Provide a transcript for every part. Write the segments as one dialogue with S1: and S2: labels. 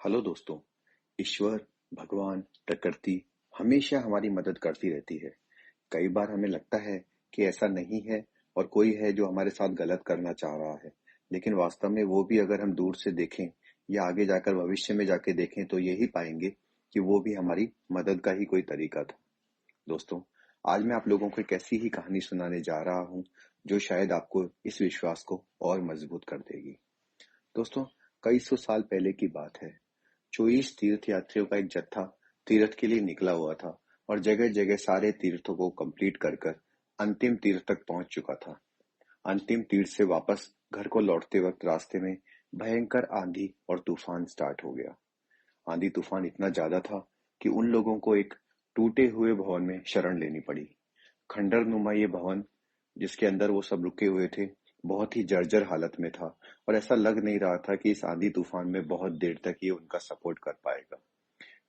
S1: Hello दोस्तों। ईश्वर, भगवान, प्रकृति हमेशा हमारी मदद करती रहती है। कई बार हमें लगता है कि ऐसा नहीं है और कोई है जो हमारे साथ गलत करना चाह रहा है, लेकिन वास्तव में वो भी अगर हम दूर से देखें या आगे जाकर भविष्य में जाके देखें तो यही पाएंगे कि वो भी हमारी मदद का ही कोई तरीका था। दोस्तों, आज मैं आप लोगों को एक ऐसी ही कहानी सुनाने जा रहा हूँ जो शायद आपको इस विश्वास को और मजबूत कर देगी। दोस्तों, कई सौ साल पहले की बात है। 24 तीर्थयात्रियों का एक जत्था तीर्थ के लिए निकला हुआ था और जगह जगह सारे तीर्थों को कंप्लीट कर कर अंतिम तीर्थ तक पहुंच चुका था। अंतिम तीर्थ से वापस घर को लौटते वक्त रास्ते में भयंकर आंधी और तूफान स्टार्ट हो गया। आंधी तूफान इतना ज्यादा था कि उन लोगों को एक टूटे हुए भवन में शरण लेनी पड़ी। खंडर नुमा ये भवन, जिसके अंदर वो सब रुके हुए थे, बहुत ही जर्जर हालत में था और ऐसा लग नहीं रहा था कि इस आंधी तूफान में बहुत देर तक ये उनका सपोर्ट कर पाएगा।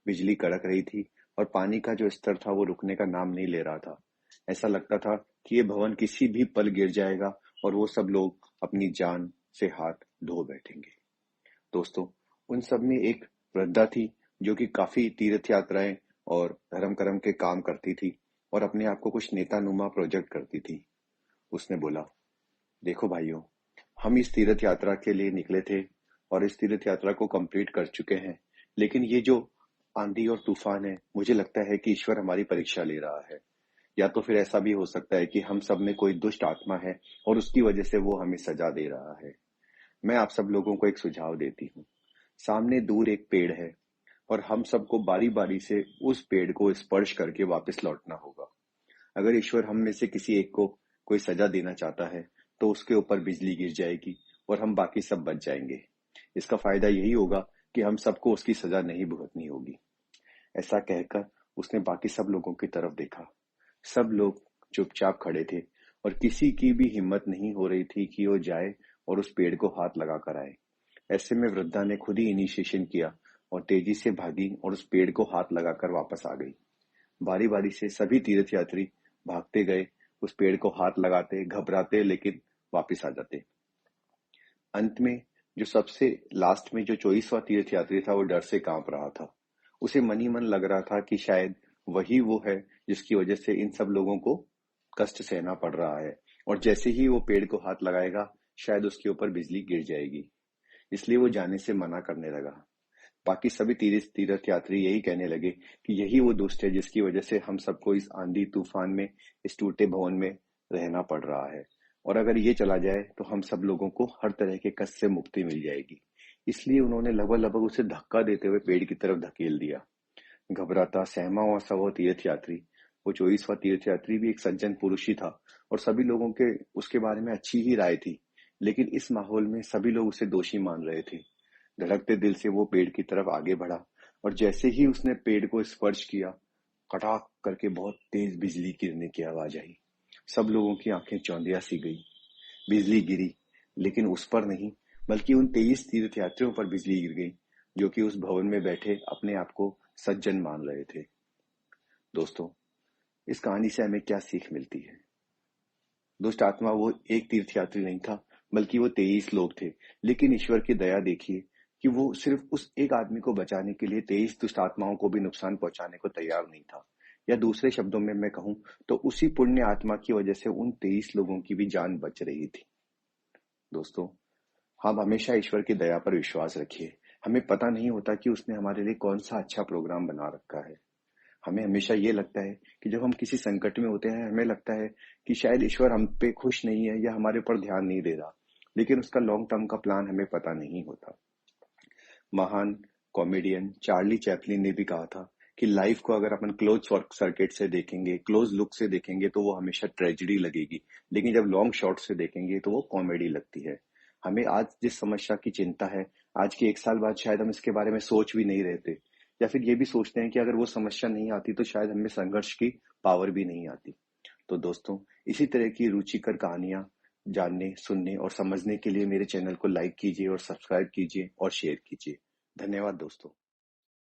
S1: बिजली कड़क रही थी और पानी का जो स्तर था वो रुकने का नाम नहीं ले रहा था। ऐसा लगता था कि ये भवन किसी भी पल गिर जाएगा और वो सब लोग अपनी जान से हाथ धो बैठेंगे। दोस्तों, उन सब में एक वृद्धा थी जो कि काफी तीर्थ यात्राएं और धर्म कर्म के काम करती थी और अपने आप को कुछ नेता नुमा प्रोजेक्ट करती थी। उसने बोला, देखो भाइयों, हम इस तीर्थ यात्रा के लिए निकले थे और इस तीर्थ यात्रा को कंप्लीट कर चुके हैं, लेकिन ये जो आंधी और तूफान है, मुझे लगता है कि ईश्वर हमारी परीक्षा ले रहा है। या तो फिर ऐसा भी हो सकता है कि हम सब में कोई दुष्ट आत्मा है और उसकी वजह से वो हमें सजा दे रहा है। मैं आप सब लोगों को एक सुझाव देती हूँ। सामने दूर एक पेड़ है और हम सबको बारी बारी से उस पेड़ को स्पर्श करके वापस लौटना होगा। अगर ईश्वर हम में से किसी एक को कोई सजा देना चाहता है तो उसके ऊपर बिजली गिर जाएगी और हम बाकी सब बच जाएंगे। इसका फायदा यही होगा कि हम सबको उसकी सजा नहीं भुगतनी होगी। ऐसा कहकर उसने बाकी सब लोगों की तरफ देखा। सब लोग चुपचाप खड़े थे और किसी की भी हिम्मत नहीं हो रही थी कि वो जाए और उस पेड़ को हाथ लगा कर आए। ऐसे में वृद्धा ने खुद ही इनिशिएशन किया और तेजी से भागी और उस पेड़ को हाथ लगाकर वापस आ गई। बारी बारी से सभी तीर्थयात्री भागते गए, उस पेड़ को हाथ लगाते, घबराते, लेकिन वापिस आ जाते। अंत में जो सबसे लास्ट में जो 24वां तीर्थयात्री था वो डर से कांप रहा था। उसे मन ही मन लग रहा था कि शायद वही वो है जिसकी वजह से इन सब लोगों को कष्ट सहना पड़ रहा है और जैसे ही वो पेड़ को हाथ लगाएगा शायद उसके ऊपर बिजली गिर जाएगी। इसलिए वो जाने से मना करने लगा। बाकी सभी तीर्थ यात्री यही कहने लगे कि यही वो दुष्ट है जिसकी वजह से हम सबको इस आंधी तूफान में, इस टूटे भवन में रहना पड़ रहा है और अगर ये चला जाए तो हम सब लोगों को हर तरह के कष्ट से मुक्ति मिल जाएगी। इसलिए उन्होंने लगभग लगभग उसे धक्का देते हुए पेड़ की तरफ धकेल दिया। घबराता सहमा हुआ सा वो तीर्थ यात्री, वो 24वां तीर्थ यात्री भी एक सज्जन पुरुष ही था और सभी लोगों के उसके बारे में अच्छी ही राय थी, लेकिन इस माहौल में सभी लोग उसे दोषी मान रहे थे। धड़कते दिल से वो पेड़ की तरफ आगे बढ़ा और जैसे ही उसने पेड़ को स्पर्श किया, कटाक करके बहुत तेज बिजली गिरने की आवाज आई। सब लोगों की आंखें चौंधिया सी गई। बिजली गिरी, लेकिन उस पर नहीं बल्कि उन 23 तीर्थयात्रियों पर बिजली गिर गई जो कि उस भवन में बैठे अपने आप को सज्जन मान रहे थे। दोस्तों, इस कहानी से हमें क्या सीख मिलती है? दुष्ट आत्मा वो एक तीर्थयात्री नहीं था, बल्कि वो 23 लोग थे। लेकिन ईश्वर की दया देखिए कि वो सिर्फ उस एक आदमी को बचाने के लिए 23 दुष्ट आत्माओं को भी नुकसान पहुंचाने को तैयार नहीं था। या दूसरे शब्दों में मैं कहूं तो उसी पुण्य आत्मा की वजह से उन 23 लोगों की भी जान बच रही थी। दोस्तों, हम हमेशा ईश्वर की दया पर विश्वास रखिए। हमें पता नहीं होता कि उसने हमारे लिए कौन सा अच्छा प्रोग्राम बना रखा है। हमें हमेशा ये लगता है कि जब हम किसी संकट में होते हैं, हमें लगता है कि शायद ईश्वर हम पे खुश नहीं है या हमारे ऊपर ध्यान नहीं दे रहा, लेकिन उसका लॉन्ग टर्म का प्लान हमें पता नहीं होता। महान कॉमेडियन चार्ली चैपलिन ने भी कहा था कि लाइफ को अगर अपन क्लोज सर्किट से देखेंगे, क्लोज लुक से देखेंगे तो वो हमेशा ट्रेजेडी लगेगी, लेकिन जब लॉन्ग शॉट से देखेंगे तो वो कॉमेडी लगती है। हमें आज जिस समस्या की चिंता है, आज के 1 साल बाद शायद हम इसके बारे में सोच भी नहीं रहते, या फिर ये भी सोचते हैं कि अगर वो समस्या नहीं आती तो शायद हमें संघर्ष की पावर भी नहीं आती। तो दोस्तों, इसी तरह की रुचिकर कहानियां जानने, सुनने और समझने के लिए मेरे चैनल को लाइक कीजिए और सब्सक्राइब कीजिए और शेयर कीजिए। धन्यवाद दोस्तों।